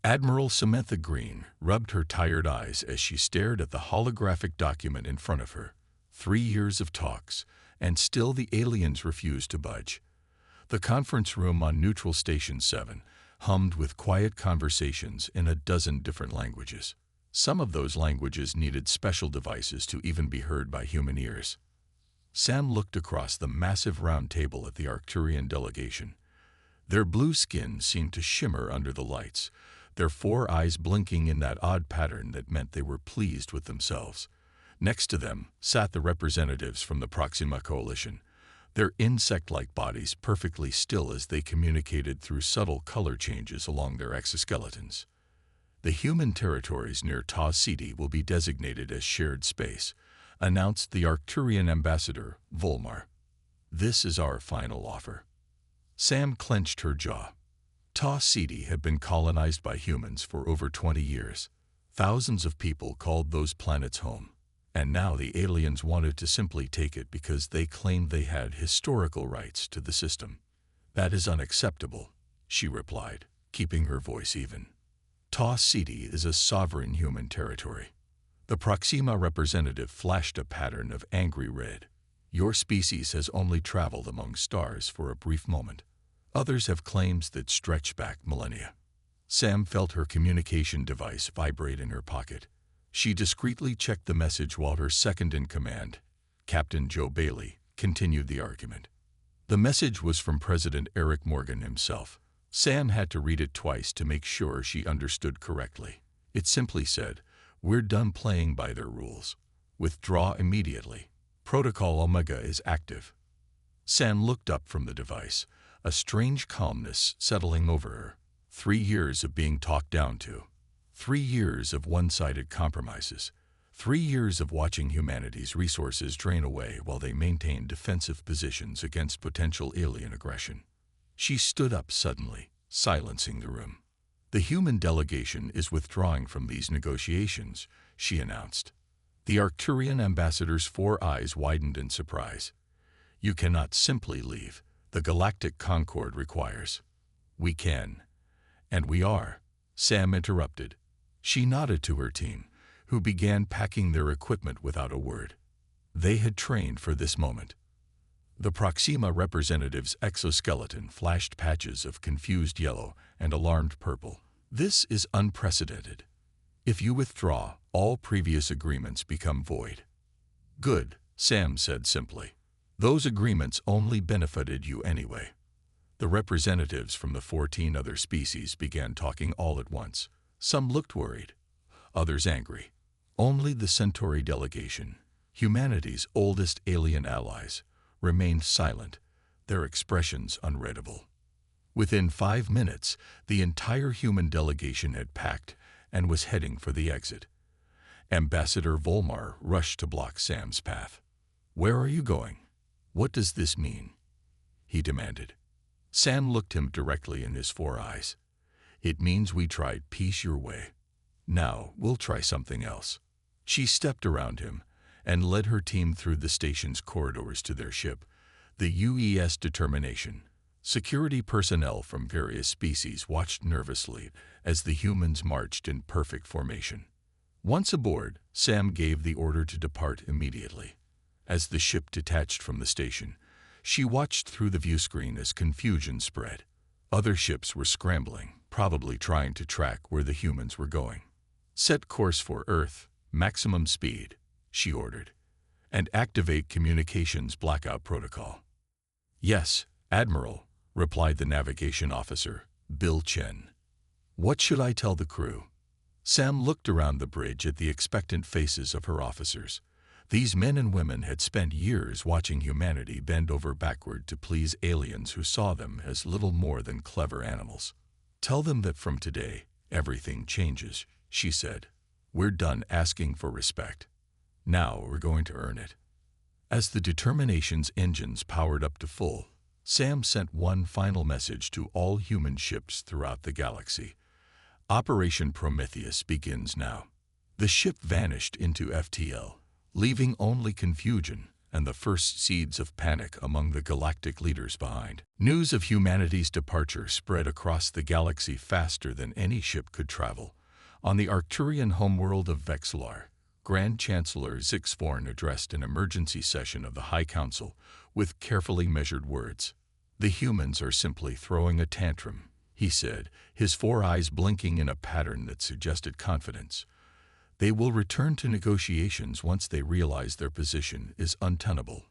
Admiral Samantha Green rubbed her tired eyes as she stared at the holographic document in front of her. 3 years of talks, and still the aliens refused to budge. The conference room on Neutral Station 7 hummed with quiet conversations in a dozen different languages. Some of those languages needed special devices to even be heard by human ears. Sam looked across the massive round table at the Arcturian delegation. Their blue skin seemed to shimmer under the lights, their 4 eyes blinking in that odd pattern that meant they were pleased with themselves. Next to them sat the representatives from the Proxima Coalition, their insect-like bodies perfectly still as they communicated through subtle color changes along their exoskeletons. The human territories near Tau Ceti will be designated as shared space, announced the Arcturian ambassador, Volmar. This is our final offer. Sam clenched her jaw. Tau Ceti had been colonized by humans for over 20 years. Thousands of people called those planets home. And now the aliens wanted to simply take it because they claimed they had historical rights to the system. That is unacceptable, she replied, keeping her voice even. Tau Ceti is a sovereign human territory. The Proxima representative flashed a pattern of angry red. Your species has only traveled among stars for a brief moment. Others have claims that stretch back millennia. Sam felt her communication device vibrate in her pocket. She discreetly checked the message while her second-in-command, Captain Joe Bailey, continued the argument. The message was from President Eric Morgan himself. Sam had to read it twice to make sure she understood correctly. It simply said, "We're done playing by their rules. Withdraw immediately. Protocol Omega is active." Sam looked up from the device, a strange calmness settling over her. 3 years of being talked down to. 3 years of one-sided compromises. 3 years of watching humanity's resources drain away while they maintained defensive positions against potential alien aggression. She stood up suddenly, silencing the room. "The human delegation is withdrawing from these negotiations," she announced. The Arcturian ambassador's 4 eyes widened in surprise. "You cannot simply leave. The Galactic Concord requires." "We can. And we are," Sam interrupted. She nodded to her team, who began packing their equipment without a word. They had trained for this moment. The Proxima representative's exoskeleton flashed patches of confused yellow and alarmed purple. "This is unprecedented. If you withdraw, all previous agreements become void." "Good," Sam said simply. "Those agreements only benefited you anyway." The representatives from the 14 other species began talking all at once. Some looked worried, others angry. Only the Centauri delegation, humanity's oldest alien allies, remained silent, their expressions unreadable. Within 5 minutes, the entire human delegation had packed and was heading for the exit. Ambassador Volmar rushed to block Sam's path. "Where are you going? What does this mean?" he demanded. Sam looked him directly in his 4 eyes. "It means we tried peace your way. Now we'll try something else." She stepped around him and led her team through the station's corridors to their ship, the UES Determination. Security personnel from various species watched nervously as the humans marched in perfect formation. Once aboard, Sam gave the order to depart immediately. As the ship detached from the station, she watched through the viewscreen as confusion spread. Other ships were scrambling, probably trying to track where the humans were going. "Set course for Earth, maximum speed," she ordered, "and activate communications blackout protocol." "Yes, Admiral," replied the navigation officer, Bill Chen. "What should I tell the crew?" Sam looked around the bridge at the expectant faces of her officers. These men and women had spent years watching humanity bend over backward to please aliens who saw them as little more than clever animals. "Tell them that from today, everything changes," she said. "We're done asking for respect. Now we're going to earn it." As the Determination's engines powered up to full, Sam sent one final message to all human ships throughout the galaxy. "Operation Prometheus begins now." The ship vanished into FTL, leaving only confusion and the first seeds of panic among the galactic leaders behind. News of humanity's departure spread across the galaxy faster than any ship could travel. On the Arcturian homeworld of Vexillar, Grand Chancellor Zixforn addressed an emergency session of the High Council with carefully measured words. "The humans are simply throwing a tantrum," he said, his four eyes blinking in a pattern that suggested confidence. "They will return to negotiations once they realize their position is untenable."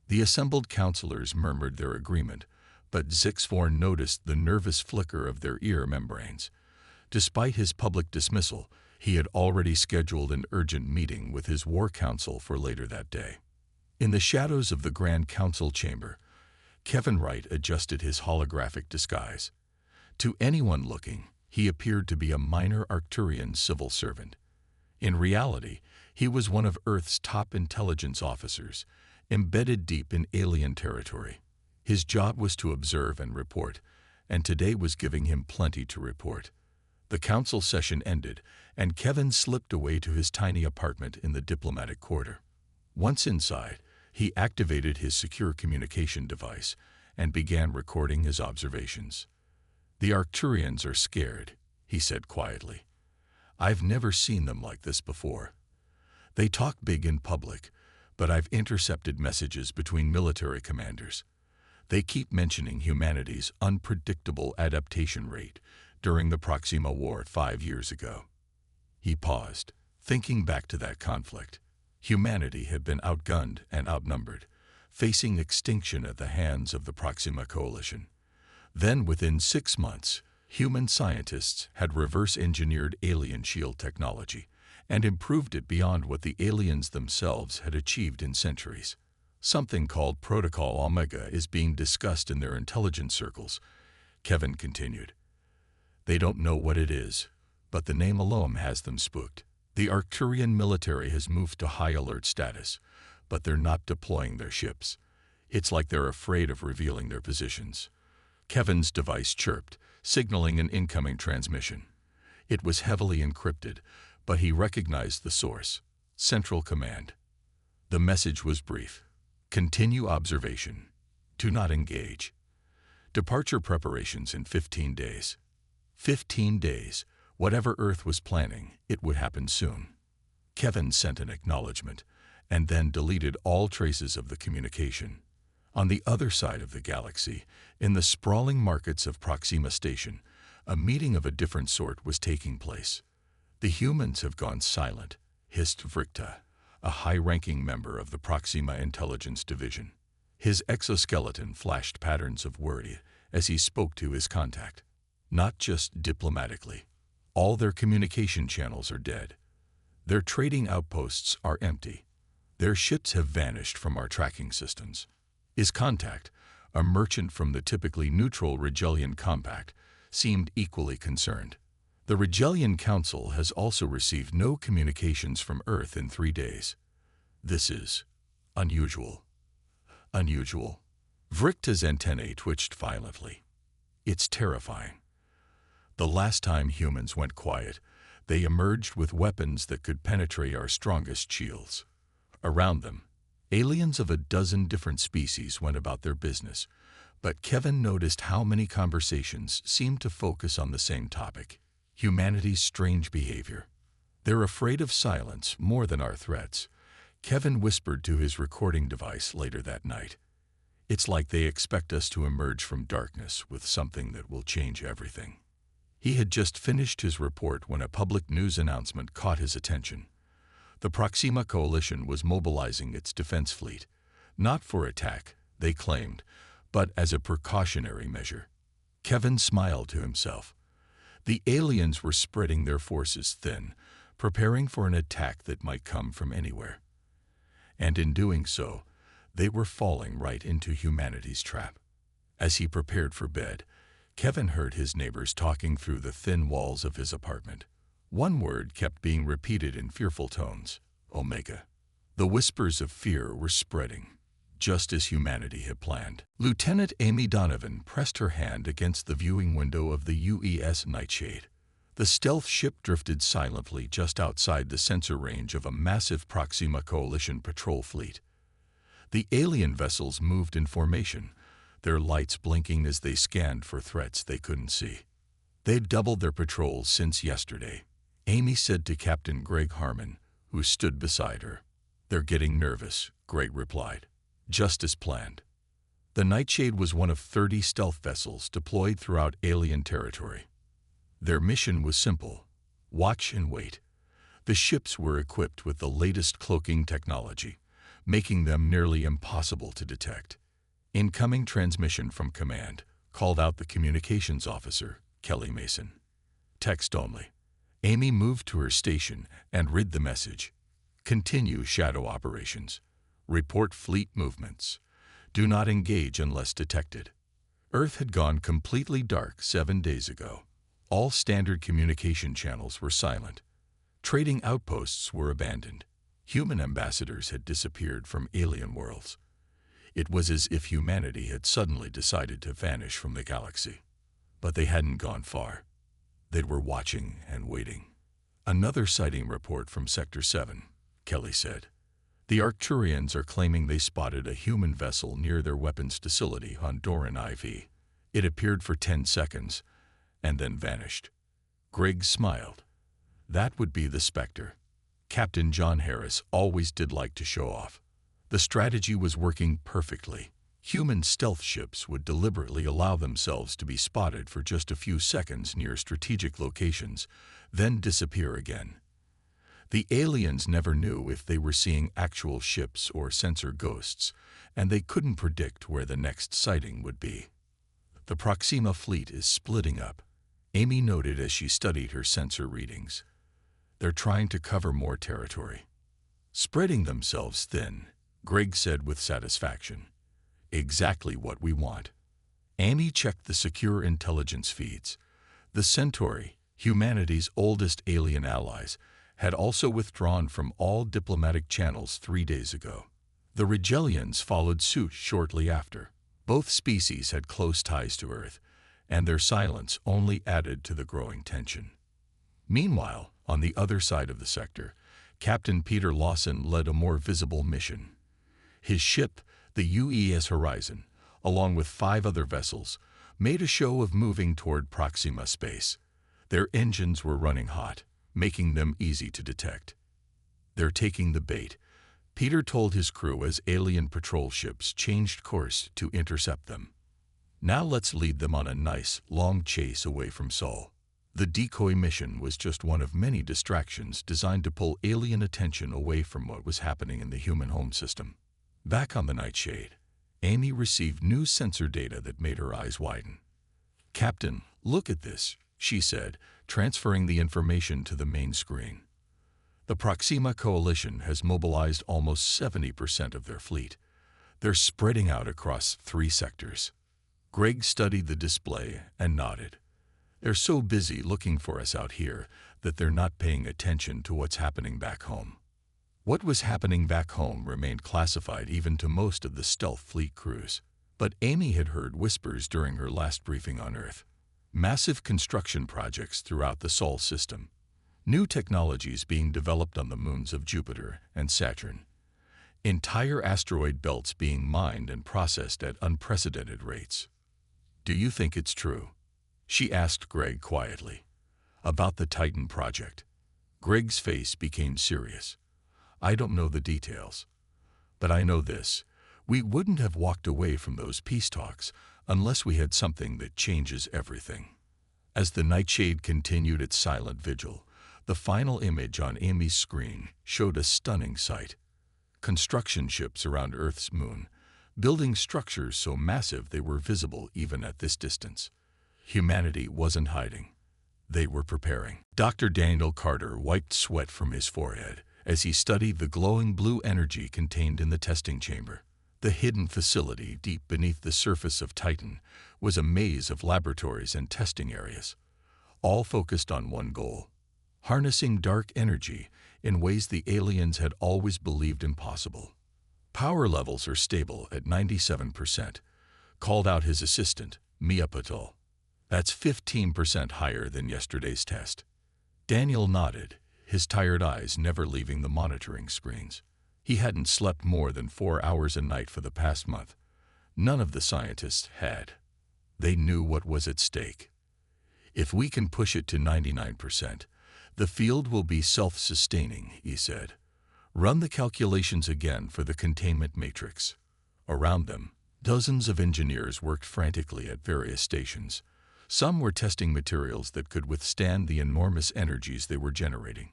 The assembled counselors murmured their agreement, but Zixforn noticed the nervous flicker of their ear membranes. Despite his public dismissal, he had already scheduled an urgent meeting with his war council for later that day. In the shadows of the Grand Council chamber, Kevin Wright adjusted his holographic disguise. To anyone looking, he appeared to be a minor Arcturian civil servant. In reality, he was one of Earth's top intelligence officers, embedded deep in alien territory. His job was to observe and report, and today was giving him plenty to report. The council session ended, and Kevin slipped away to his tiny apartment in the diplomatic quarter. Once inside, he activated his secure communication device and began recording his observations. "The Arcturians are scared," he said quietly. "I've never seen them like this before. They talk big in public, but I've intercepted messages between military commanders. They keep mentioning humanity's unpredictable adaptation rate during the Proxima War 5 years ago." He paused, thinking back to that conflict. Humanity had been outgunned and outnumbered, facing extinction at the hands of the Proxima Coalition. Then, within 6 months, human scientists had reverse-engineered alien shield technology and improved it beyond what the aliens themselves had achieved in centuries. "Something called Protocol Omega is being discussed in their intelligence circles," Kevin continued. "They don't know what it is, but the name alone has them spooked. The Arcturian military has moved to high alert status, but they're not deploying their ships. It's like they're afraid of revealing their positions." Kevin's device chirped, signaling an incoming transmission. It was heavily encrypted, but he recognized the source: Central Command. The message was brief. "Continue observation. Do not engage. Departure preparations in 15 days. 15 days. Whatever Earth was planning, it would happen soon." Kevin sent an acknowledgement, and then deleted all traces of the communication. On the other side of the galaxy, in the sprawling markets of Proxima Station, a meeting of a different sort was taking place. "The humans have gone silent," hissed Vrikta, a high-ranking member of the Proxima Intelligence Division. His exoskeleton flashed patterns of worry as he spoke to his contact. "Not just diplomatically. All their communication channels are dead. Their trading outposts are empty. Their ships have vanished from our tracking systems." His contact, a merchant from the typically neutral Regellian Compact, seemed equally concerned. "The Regellian Council has also received no communications from Earth in 3 days. This is unusual." "Unusual?" Vrikta's antennae twitched violently. "It's terrifying. The last time humans went quiet, they emerged with weapons that could penetrate our strongest shields. Around them, aliens of a dozen different species went about their business, but Kevin noticed how many conversations seemed to focus on the same topic: humanity's strange behavior. "They're afraid of silence more than our threats," Kevin whispered to his recording device later that night. "It's like they expect us to emerge from darkness with something that will change everything." He had just finished his report when a public news announcement caught his attention. The Proxima Coalition was mobilizing its defense fleet, not for attack, they claimed, but as a precautionary measure. Kevin smiled to himself. The aliens were spreading their forces thin, preparing for an attack that might come from anywhere. And in doing so, they were falling right into humanity's trap. As he prepared for bed, Kevin heard his neighbors talking through the thin walls of his apartment. One word kept being repeated in fearful tones: Omega. The whispers of fear were spreading, just as humanity had planned. Lieutenant Amy Donovan pressed her hand against the viewing window of the UES Nightshade. The stealth ship drifted silently just outside the sensor range of a massive Proxima Coalition patrol fleet. The alien vessels moved in formation, their lights blinking as they scanned for threats they couldn't see. They'd doubled their patrols since yesterday, Amy said to Captain Greg Harmon, who stood beside her. They're getting nervous, Greg replied. Just as planned. The Nightshade was one of 30 stealth vessels deployed throughout alien territory. Their mission was simple: watch and wait. The ships were equipped with the latest cloaking technology, making them nearly impossible to detect. Incoming transmission from command, called out the communications officer, Kelly Mason. Text only. Amy moved to her station and read the message. Continue shadow operations. Report fleet movements. Do not engage unless detected. Earth had gone completely dark 7 days ago. All standard communication channels were silent. Trading outposts were abandoned. Human ambassadors had disappeared from alien worlds. It was as if humanity had suddenly decided to vanish from the galaxy. But they hadn't gone far. They were watching and waiting. Another sighting report from Sector 7, Kelly said. The Arcturians are claiming they spotted a human vessel near their weapons facility on Doran IV. It appeared for 10 seconds and then vanished. Greg smiled. That would be the Spectre. Captain John Harris always did like to show off. The strategy was working perfectly. Human stealth ships would deliberately allow themselves to be spotted for just a few seconds near strategic locations, then disappear again. The aliens never knew if they were seeing actual ships or sensor ghosts, and they couldn't predict where the next sighting would be. The Proxima fleet is splitting up, Amy noted as she studied her sensor readings. They're trying to cover more territory. Spreading themselves thin, Greg said with satisfaction. Exactly what we want. Amy checked the secure intelligence feeds. The Centauri, humanity's oldest alien allies, had also withdrawn from all diplomatic channels 3 days ago. The Rigelians followed suit shortly after. Both species had close ties to Earth, and their silence only added to the growing tension. Meanwhile, on the other side of the sector, Captain Peter Lawson led a more visible mission. His ship, the UES Horizon, along with 5 other vessels, made a show of moving toward Proxima space. Their engines were running hot, making them easy to detect. They're taking the bait, Peter told his crew as alien patrol ships changed course to intercept them. Now let's lead them on a nice, long chase away from Sol. The decoy mission was just one of many distractions designed to pull alien attention away from what was happening in the human home system. Back on the Nightshade, Amy received new sensor data that made her eyes widen. Captain, look at this, she said, transferring the information to the main screen. The Proxima Coalition has mobilized almost 70% of their fleet. They're spreading out across 3 sectors. Greg studied the display and nodded. They're so busy looking for us out here that they're not paying attention to what's happening back home. What was happening back home remained classified even to most of the stealth fleet crews. But Amy had heard whispers during her last briefing on Earth. Massive construction projects throughout the Sol system. New technologies being developed on the moons of Jupiter and Saturn. Entire asteroid belts being mined and processed at unprecedented rates. Do you think it's true? She asked Greg quietly. About the Titan project. Greg's face became serious. I don't know the details. But I know this. We wouldn't have walked away from those peace talks unless we had something that changes everything. As the Nightshade continued its silent vigil, the final image on Amy's screen showed a stunning sight. Construction ships around Earth's moon, building structures so massive they were visible even at this distance. Humanity wasn't hiding. They were preparing. Dr. Daniel Carter wiped sweat from his forehead as he studied the glowing blue energy contained in the testing chamber. The hidden facility deep beneath the surface of Titan was a maze of laboratories and testing areas, all focused on one goal: harnessing dark energy in ways the aliens had always believed impossible. Power levels are stable at 97%, called out his assistant, Mia Patel. That's 15% higher than yesterday's test. Daniel nodded, his tired eyes never leaving the monitoring screens. He hadn't slept more than 4 hours a night for the past month. None of the scientists had. They knew what was at stake. If we can push it to 99%, the field will be self-sustaining, he said. Run the calculations again for the containment matrix. Around them, dozens of engineers worked frantically at various stations. Some were testing materials that could withstand the enormous energies they were generating.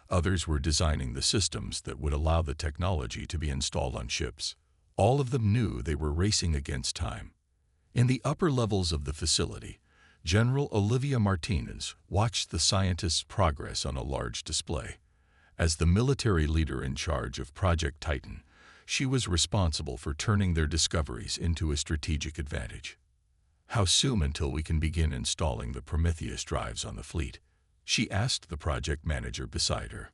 Others were designing the systems that would allow the technology to be installed on ships. All of them knew they were racing against time. In the upper levels of the facility, General Olivia Martinez watched the scientists' progress on a large display. As the military leader in charge of Project Titan, she was responsible for turning their discoveries into a strategic advantage. How soon until we can begin installing the Prometheus drives on the fleet? She asked the project manager beside her.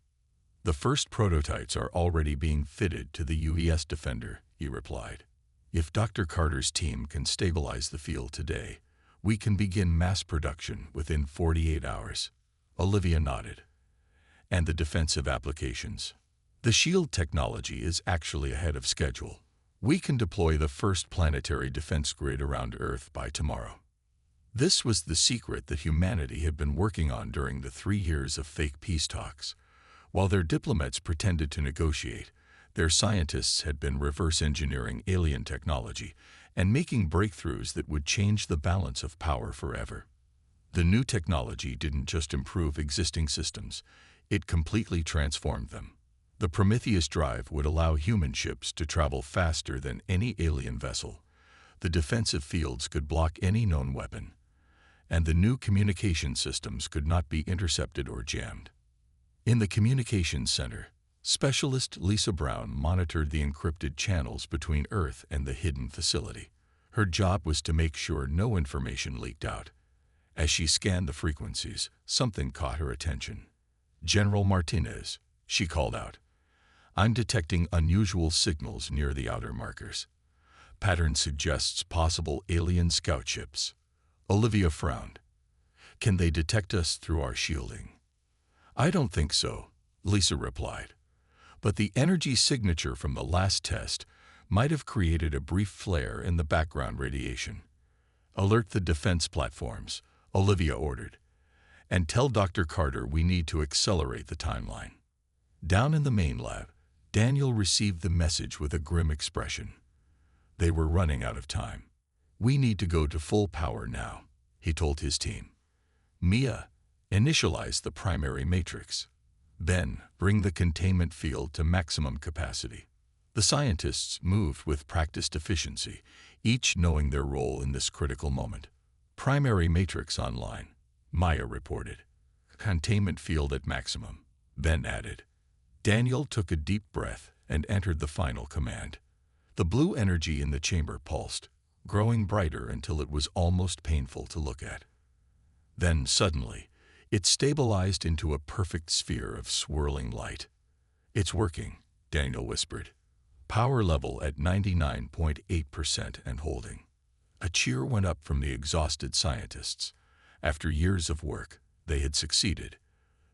The first prototypes are already being fitted to the UES Defender, he replied. If Dr. Carter's team can stabilize the field today, we can begin mass production within 48 hours. Olivia nodded. And the defensive applications? The shield technology is actually ahead of schedule. We can deploy the first planetary defense grid around Earth by tomorrow. This was the secret that humanity had been working on during the 3 years of fake peace talks. While their diplomats pretended to negotiate, their scientists had been reverse engineering alien technology and making breakthroughs that would change the balance of power forever. The new technology didn't just improve existing systems, it completely transformed them. The Prometheus drive would allow human ships to travel faster than any alien vessel. The defensive fields could block any known weapon, and the new communication systems could not be intercepted or jammed. In the communications center, specialist Lisa Brown monitored the encrypted channels between Earth and the hidden facility. Her job was to make sure no information leaked out. As she scanned the frequencies, something caught her attention. "General Martinez," she called out. "I'm detecting unusual signals near the outer markers. Pattern suggests possible alien scout ships." Olivia frowned. "Can they detect us through our shielding?" "I don't think so," Lisa replied. "But the energy signature from the last test might have created a brief flare in the background radiation." "Alert the defense platforms," Olivia ordered. "And tell Dr. Carter we need to accelerate the timeline." Down in the main lab, Daniel received the message with a grim expression. They were running out of time. "We need to go to full power now," he told his team. "Mia, initialize the primary matrix. Ben, bring the containment field to maximum capacity." The scientists moved with practiced efficiency, each knowing their role in this critical moment. "Primary matrix online," Maya reported. "Containment field at maximum," Ben added. Daniel took a deep breath and entered the final command. The blue energy in the chamber pulsed, growing brighter until it was almost painful to look at. Then, suddenly, it stabilized into a perfect sphere of swirling light. "It's working," Daniel whispered. "Power level at 99.8% and holding." A cheer went up from the exhausted scientists. After years of work, they had succeeded.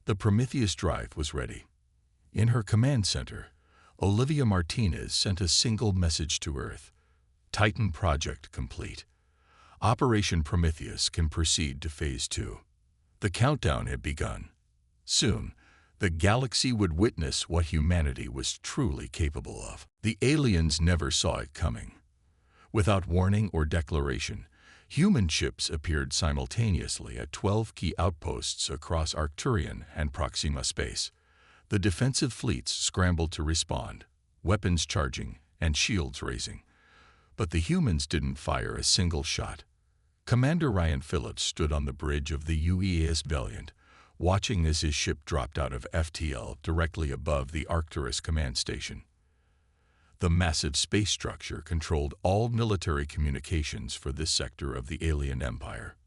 The Prometheus drive was ready. In her command center, Olivia Martinez sent a single message to Earth. "Titan project complete. Operation Prometheus can proceed to Phase 2. The countdown had begun. Soon, the galaxy would witness what humanity was truly capable of. The aliens never saw it coming. Without warning or declaration, human ships appeared simultaneously at 12 key outposts across Arcturian and Proxima space. The defensive fleets scrambled to respond, weapons charging and shields raising. But the humans didn't fire a single shot. Commander Ryan Phillips stood on the bridge of the UES Valiant, watching as his ship dropped out of FTL directly above the Arcturus command station. The massive space structure controlled all military communications for this sector of the alien empire.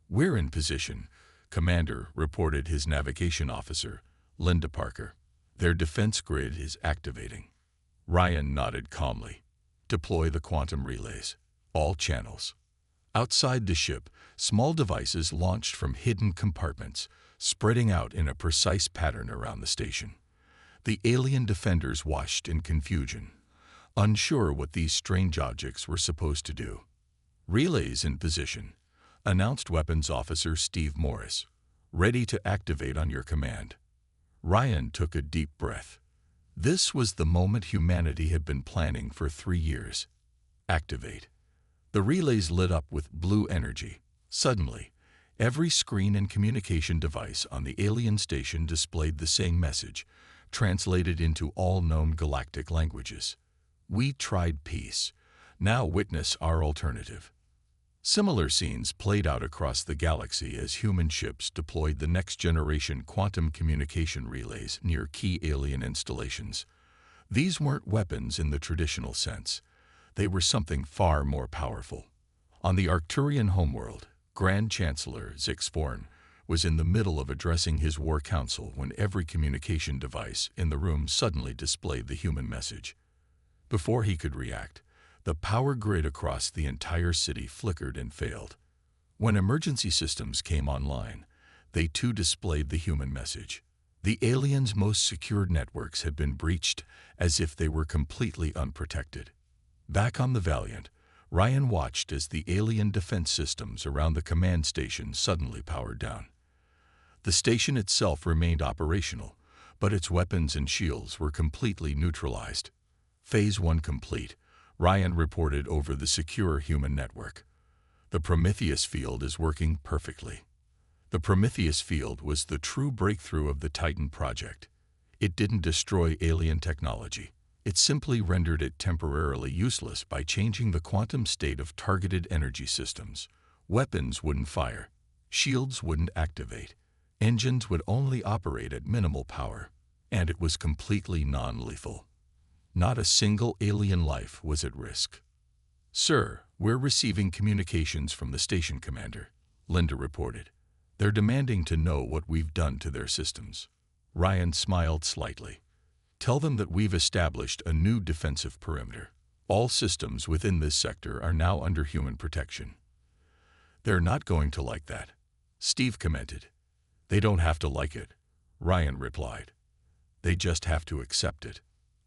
"We're in position," Commander reported his navigation officer, Linda Parker. "Their defense grid is activating." Ryan nodded calmly. "Deploy the quantum relays. All channels." Outside the ship, small devices launched from hidden compartments, spreading out in a precise pattern around the station. The alien defenders watched in confusion, unsure what these strange objects were supposed to do. "Relays in position," announced Weapons Officer Steve Morris, "ready to activate on your command." Ryan took a deep breath. This was the moment humanity had been planning for 3 years. Activate. The relays lit up with blue energy. Suddenly, every screen and communication device on the alien station displayed the same message, translated into all known galactic languages. "We tried peace. Now witness our alternative." Similar scenes played out across the galaxy as human ships deployed the next-generation quantum communication relays near key alien installations. These weren't weapons in the traditional sense. They were something far more powerful. On the Arcturian homeworld, Grand Chancellor Zix Forn was in the middle of addressing his war council when every communication device in the room suddenly displayed the human message. Before he could react, the power grid across the entire city flickered and failed. When emergency systems came online, they too displayed the human message. The aliens' most secured networks had been breached, as if they were completely unprotected. Back on the Valiant, Ryan watched as the alien defense systems around the command station suddenly powered down. The station itself remained operational, but its weapons and shields were completely neutralized. Phase 1 complete, Ryan reported over the secure human network. "The Prometheus field is working perfectly." The Prometheus field was the true breakthrough of the Titan project. It didn't destroy alien technology. It simply rendered it temporarily useless by changing the quantum state of targeted energy systems. Weapons wouldn't fire. Shields wouldn't activate. Engines would only operate at minimal power. And it was completely non-lethal. Not a single alien life was at risk. "Sir, we're receiving communications from the station commander," Linda reported. "They're demanding to know what we've done to their systems." Ryan smiled slightly. "Tell them that we've established a new defensive perimeter. All systems within this sector are now under human protection." "They're not going to like that," Steve commented. "They don't have to like it," Ryan replied. "They just have to accept it."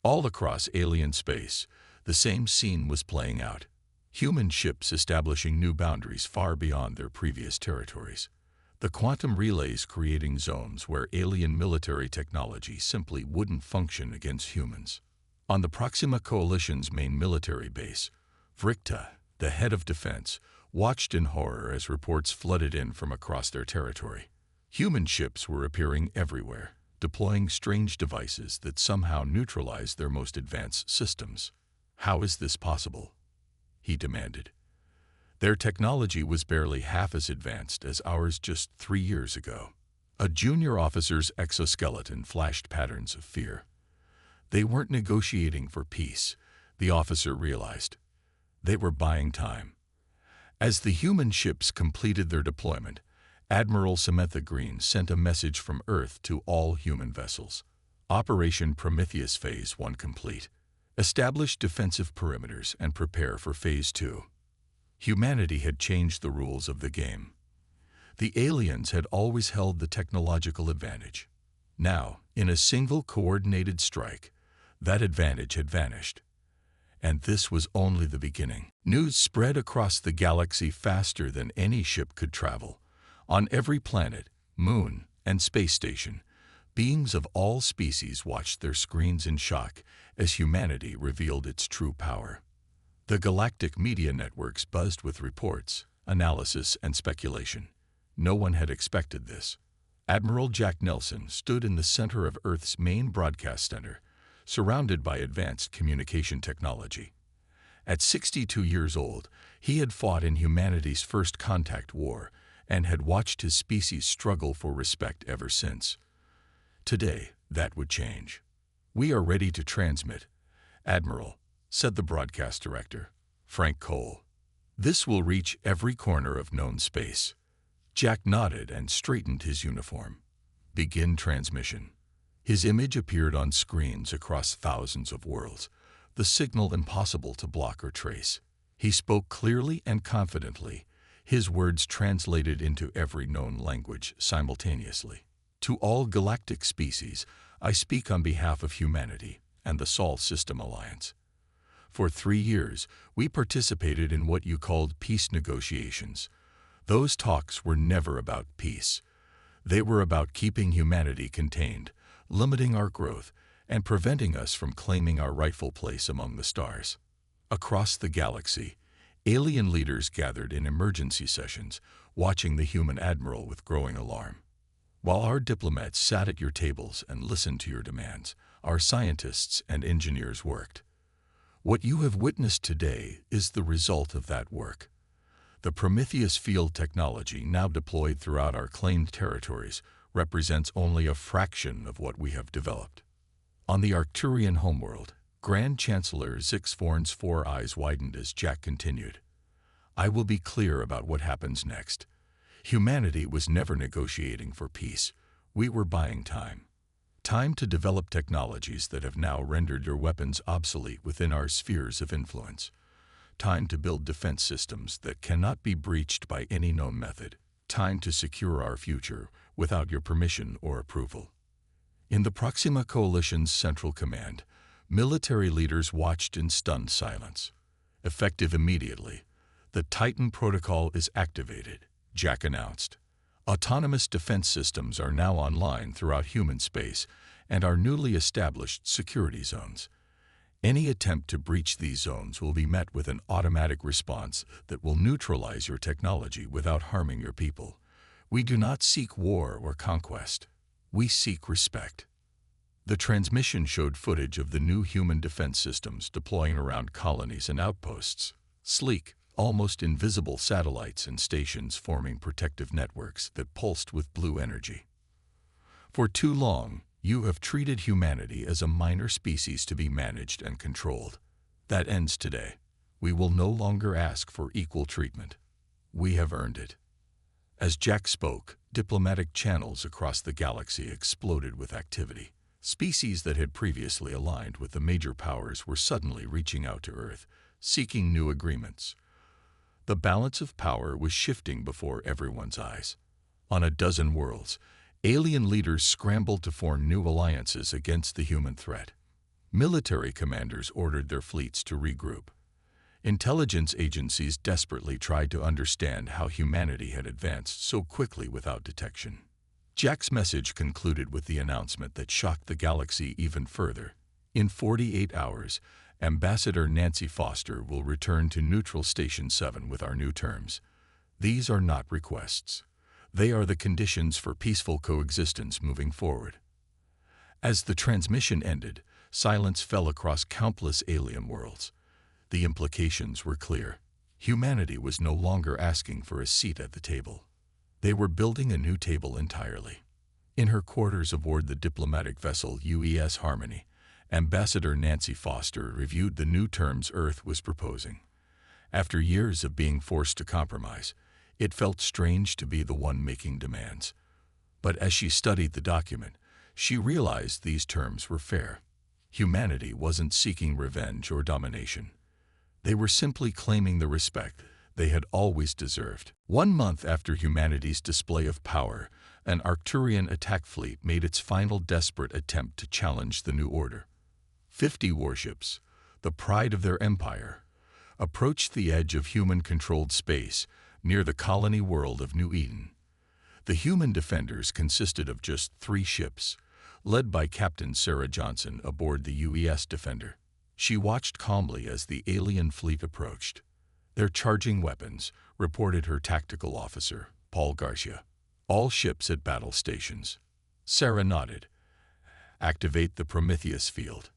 All across alien space, the same scene was playing out. Human ships establishing new boundaries far beyond their previous territories. The quantum relays creating zones where alien military technology simply wouldn't function against humans. On the Proxima Coalition's main military base, Vrikta, the head of defense, watched in horror as reports flooded in from across their territory. Human ships were appearing everywhere, deploying strange devices that somehow neutralized their most advanced systems. "How is this possible?" he demanded. Their technology was barely half as advanced as ours just 3 years ago. A junior officer's exoskeleton flashed patterns of fear. They weren't negotiating for peace, the officer realized. They were buying time. As the human ships completed their deployment, Admiral Samantha Green sent a message from Earth to all human vessels. "Operation Prometheus Phase 1 complete. Establish defensive perimeters and prepare for Phase 2. Humanity had changed the rules of the game. The aliens had always held the technological advantage. Now, in a single coordinated strike, that advantage had vanished. And this was only the beginning. News spread across the galaxy faster than any ship could travel. On every planet, moon, and space station, beings of all species watched their screens in shock as humanity revealed its true power. The galactic media networks buzzed with reports, analysis, and speculation. No one had expected this. Admiral Jack Nelson stood in the center of Earth's main broadcast center, surrounded by advanced communication technology. At 62 years old, he had fought in humanity's first contact war and had watched his species struggle for respect ever since. Today, that would change. "We are ready to transmit, Admiral," said the broadcast director, Frank Cole. "This will reach every corner of known space." Jack nodded and straightened his uniform. "Begin transmission." His image appeared on screens across thousands of worlds, the signal impossible to block or trace. He spoke clearly and confidently, his words translated into every known language simultaneously. To all galactic species, I speak on behalf of humanity and the Sol System Alliance. For 3 years, we participated in what you called peace negotiations. Those talks were never about peace. They were about keeping humanity contained, limiting our growth, and preventing us from claiming our rightful place among the stars. Across the galaxy, alien leaders gathered in emergency sessions, watching the human admiral with growing alarm. While our diplomats sat at your tables and listened to your demands, our scientists and engineers worked. What you have witnessed today is the result of that work. The Prometheus field technology now deployed throughout our claimed territories represents only a fraction of what we have developed. On the Arcturian homeworld, Grand Chancellor Zixforn's 4 eyes widened as Jack continued. I will be clear about what happens next. Humanity was never negotiating for peace. We were buying time. Time to develop technologies that have now rendered your weapons obsolete within our spheres of influence. Time to build defense systems that cannot be breached by any known method. Time to secure our future without your permission or approval. In the Proxima Coalition's Central Command, military leaders watched in stunned silence. Effective immediately, the Titan Protocol is activated, Jack announced. Autonomous defense systems are now online throughout human space and our newly established security zones. Any attempt to breach these zones will be met with an automatic response that will neutralize your technology without harming your people. We do not seek war or conquest. We seek respect. The transmission showed footage of the new human defense systems deploying around colonies and outposts. Sleek, almost invisible satellites and stations forming protective networks that pulsed with blue energy. For too long, you have treated humanity as a minor species to be managed and controlled. That ends today. We will no longer ask for equal treatment. We have earned it. As Jack spoke, diplomatic channels across the galaxy exploded with activity. Species that had previously aligned with the major powers were suddenly reaching out to Earth, seeking new agreements. The balance of power was shifting before everyone's eyes. On a dozen worlds, alien leaders scrambled to form new alliances against the human threat. Military commanders ordered their fleets to regroup. Intelligence agencies desperately tried to understand how humanity had advanced so quickly without detection. Jack's message concluded with the announcement that shocked the galaxy even further. In 48 hours, Ambassador Nancy Foster will return to Neutral Station 7 with our new terms. These are not requests. They are the conditions for peaceful coexistence moving forward. As the transmission ended, silence fell across countless alien worlds. The implications were clear. Humanity was no longer asking for a seat at the table. They were building a new table entirely. In her quarters aboard the diplomatic vessel UES Harmony, Ambassador Nancy Foster reviewed the new terms Earth was proposing. After years of being forced to compromise, it felt strange to be the one making demands. But as she studied the document, she realized these terms were fair. Humanity wasn't seeking revenge or domination. They were simply claiming the respect they had always deserved. 1 month after humanity's display of power, an Arcturian attack fleet made its final desperate attempt to challenge the new order. 50 warships, the pride of their empire, approached the edge of human-controlled space near the colony world of New Eden. The human defenders consisted of just 3 ships, led by Captain Sarah Johnson aboard the UES Defender. She watched calmly as the alien fleet approached. They're charging weapons, reported her tactical officer, Paul Garcia. All ships at battle stations. Sarah nodded. Activate the Prometheus field.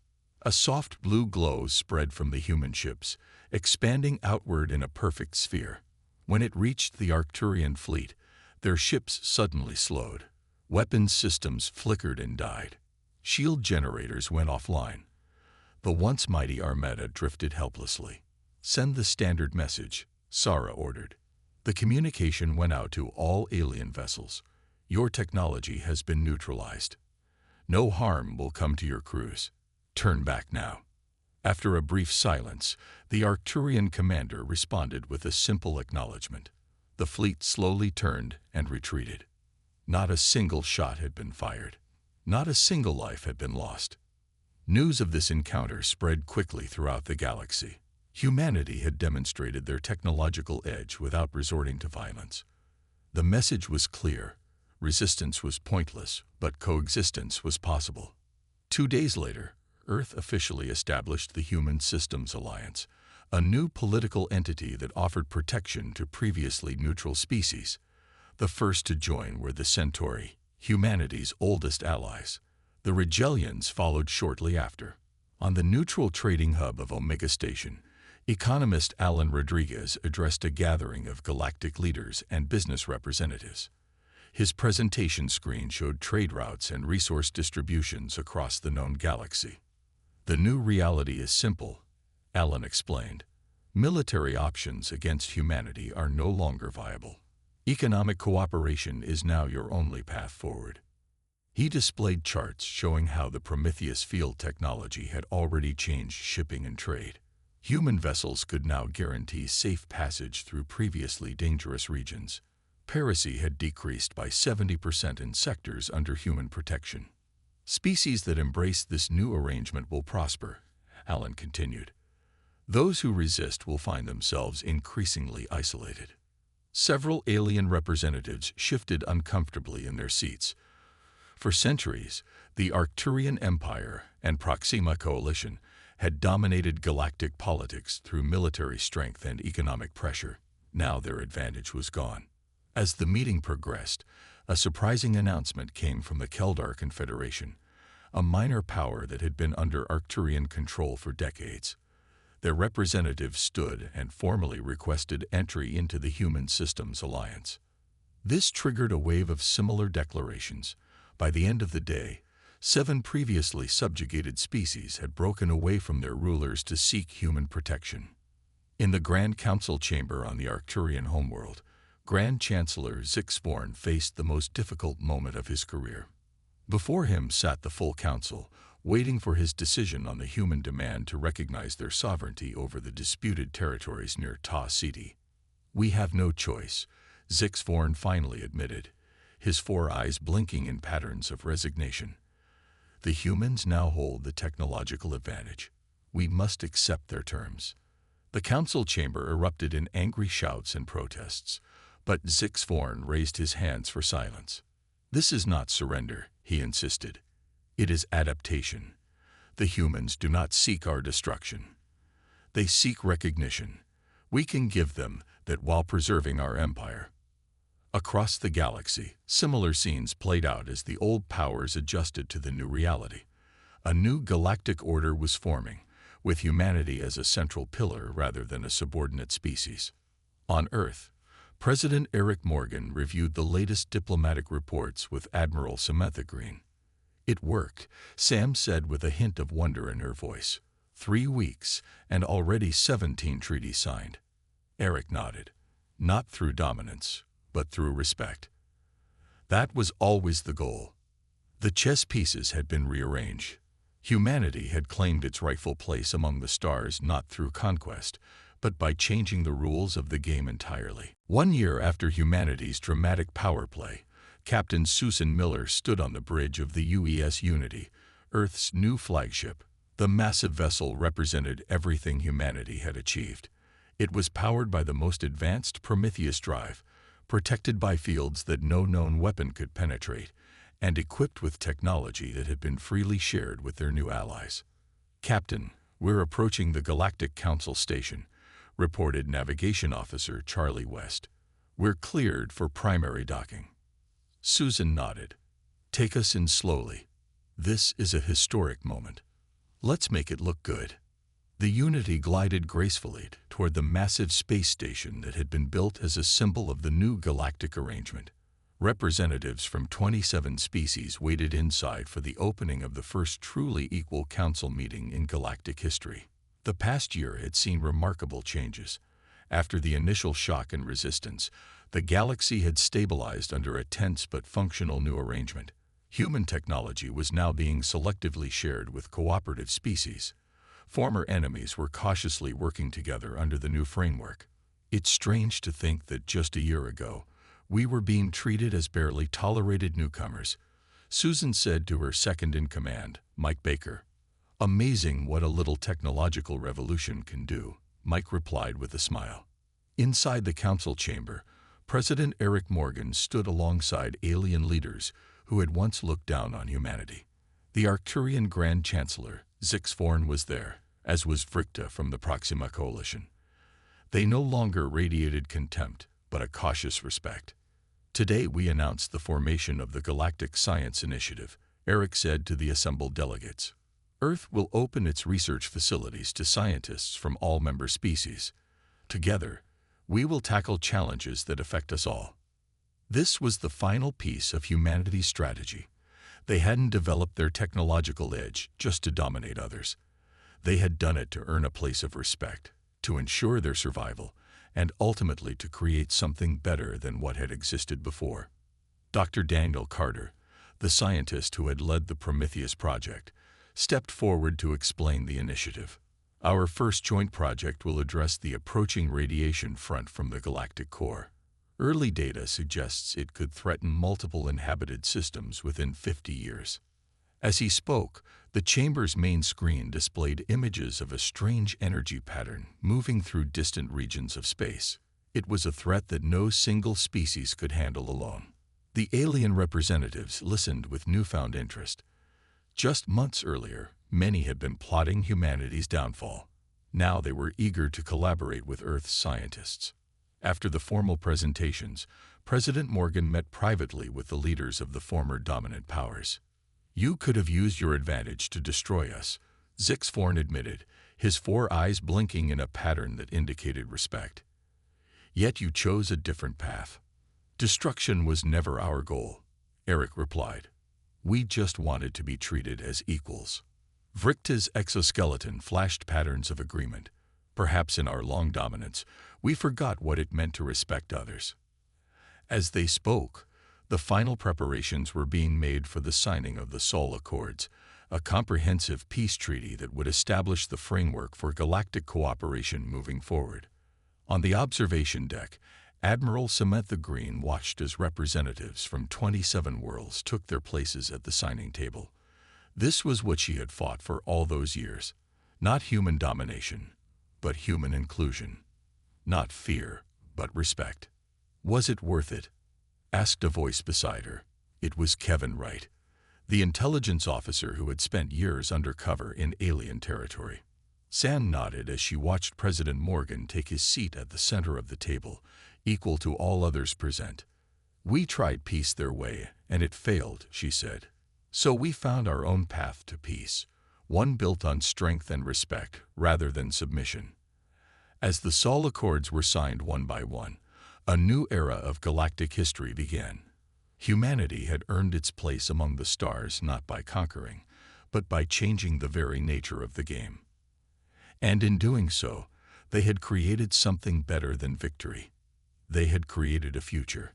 A soft blue glow spread from the human ships, expanding outward in a perfect sphere. When it reached the Arcturian fleet, their ships suddenly slowed. Weapons systems flickered and died. Shield generators went offline. The once mighty Armada drifted helplessly. Send the standard message, Sarah ordered. The communication went out to all alien vessels. Your technology has been neutralized. No harm will come to your crews. Turn back now. After a brief silence, the Arcturian commander responded with a simple acknowledgement. The fleet slowly turned and retreated. Not a single shot had been fired. Not a single life had been lost. News of this encounter spread quickly throughout the galaxy. Humanity had demonstrated their technological edge without resorting to violence. The message was clear. Resistance was pointless, but coexistence was possible. 2 days later, Earth officially established the Human Systems Alliance, a new political entity that offered protection to previously neutral species. The first to join were the Centauri, humanity's oldest allies. The Rigelians followed shortly after. On the neutral trading hub of Omega Station, economist Alan Rodriguez addressed a gathering of galactic leaders and business representatives. His presentation screen showed trade routes and resource distributions across the known galaxy. "The new reality is simple," Alan explained. "Military options against humanity are no longer viable. Economic cooperation is now your only path forward." He displayed charts showing how the Prometheus field technology had already changed shipping and trade. Human vessels could now guarantee safe passage through previously dangerous regions. Piracy had decreased by 70% in sectors under human protection. "Species that embrace this new arrangement will prosper," Alan continued. "Those who resist will find themselves increasingly isolated." Several alien representatives shifted uncomfortably in their seats. For centuries, the Arcturian Empire and Proxima Coalition had dominated galactic politics through military strength and economic pressure. Now their advantage was gone. As the meeting progressed, a surprising announcement came from the Keldar Confederation, a minor power that had been under Arcturian control for decades. Their representatives stood and formally requested entry into the Human Systems Alliance. This triggered a wave of similar declarations. By the end of the day, 7 previously subjugated species had broken away from their rulers to seek human protection. In the Grand Council chamber on the Arcturian homeworld, Grand Chancellor Zixvorn faced the most difficult moment of his career. Before him sat the full council, waiting for his decision on the human demand to recognize their sovereignty over the disputed territories near Ta City. "We have no choice," Zixvorn finally admitted, his 4 eyes blinking in patterns of resignation. "The humans now hold the technological advantage. We must accept their terms." The council chamber erupted in angry shouts and protests, but Zixvorn raised his hands for silence. "This is not surrender," he insisted. "It is adaptation. The humans do not seek our destruction. They seek recognition. We can give them that while preserving our empire." Across the galaxy, similar scenes played out as the old powers adjusted to the new reality. A new galactic order was forming, with humanity as a central pillar rather than a subordinate species. On Earth, President Eric Morgan reviewed the latest diplomatic reports with Admiral Samantha Green. "It worked," Sam said with a hint of wonder in her voice. 3 weeks, and already 17 treaties signed." Eric nodded. "Not through dominance, but through respect. That was always the goal." The chess pieces had been rearranged. Humanity had claimed its rightful place among the stars not through conquest, but by changing the rules of the game entirely. 1 year after humanity's dramatic power play, Captain Susan Miller stood on the bridge of the UES Unity, Earth's new flagship. The massive vessel represented everything humanity had achieved. It was powered by the most advanced Prometheus drive, protected by fields that no known weapon could penetrate, and equipped with technology that had been freely shared with their new allies. "Captain, we're approaching the Galactic Council station," reported Navigation Officer Charlie West. "We're cleared for primary docking." Susan nodded. "Take us in slowly. This is a historic moment. Let's make it look good." The Unity glided gracefully toward the massive space station that had been built as a symbol of the new galactic arrangement. Representatives from 27 species waited inside for the opening of the first truly equal council meeting in galactic history. The past year had seen remarkable changes. After the initial shock and resistance, the galaxy had stabilized under a tense but functional new arrangement. Human technology was now being selectively shared with cooperative species. Former enemies were cautiously working together under the new framework. It's strange to think that just a year ago, We were being treated as barely tolerated newcomers, Susan said to her second-in-command, Mike Baker. Amazing what a little technological revolution can do, Mike replied with a smile. Inside the council chamber, President Eric Morgan stood alongside alien leaders who had once looked down on humanity. The Arcturian Grand Chancellor, Zixforn, was there, as was Vrikta from the Proxima Coalition. They no longer radiated contempt, but a cautious respect. Today we announced the formation of the Galactic Science Initiative, Eric said to the assembled delegates. Earth will open its research facilities to scientists from all member species. Together, we will tackle challenges that affect us all. This was the final piece of humanity's strategy. They hadn't developed their technological edge just to dominate others. They had done it to earn a place of respect, to ensure their survival, and ultimately to create something better than what had existed before. Dr. Daniel Carter, the scientist who had led the Prometheus project, stepped forward to explain the initiative. Our first joint project will address the approaching radiation front from the galactic core. Early data suggests it could threaten multiple inhabited systems within 50 years. As he spoke, the chamber's main screen displayed images of a strange energy pattern moving through distant regions of space. It was a threat that no single species could handle alone. The alien representatives listened with newfound interest. Just months earlier, many had been plotting humanity's downfall. Now they were eager to collaborate with Earth's scientists. After the formal presentations, President Morgan met privately with the leaders of the former dominant powers. You could have used your advantage to destroy us, Zixforn admitted, his 4 eyes blinking in a pattern that indicated respect. Yet you chose a different path. Destruction was never our goal, Eric replied. We just wanted to be treated as equals. Vrikta's exoskeleton flashed patterns of agreement. Perhaps in our long dominance, we forgot what it meant to respect others. As they spoke, the final preparations were being made for the signing of the Sol Accords, a comprehensive peace treaty that would establish the framework for galactic cooperation moving forward. On the observation deck, Admiral Samantha Green watched as representatives from 27 worlds took their places at the signing table. This was what she had fought for all those years. Not human domination, but human inclusion. Not fear, but respect. Was it worth it? Asked a voice beside her. It was Kevin Wright, the intelligence officer who had spent years undercover in alien territory. Sam nodded as she watched President Morgan take his seat at the center of the table, equal to all others present. We tried peace their way, and it failed, she said. So we found our own path to peace, one built on strength and respect rather than submission. As the Sol Accords were signed one by one, a new era of galactic history began. Humanity had earned its place among the stars not by conquering, but by changing the very nature of the game. And in doing so, they had created something better than victory. They had created a future.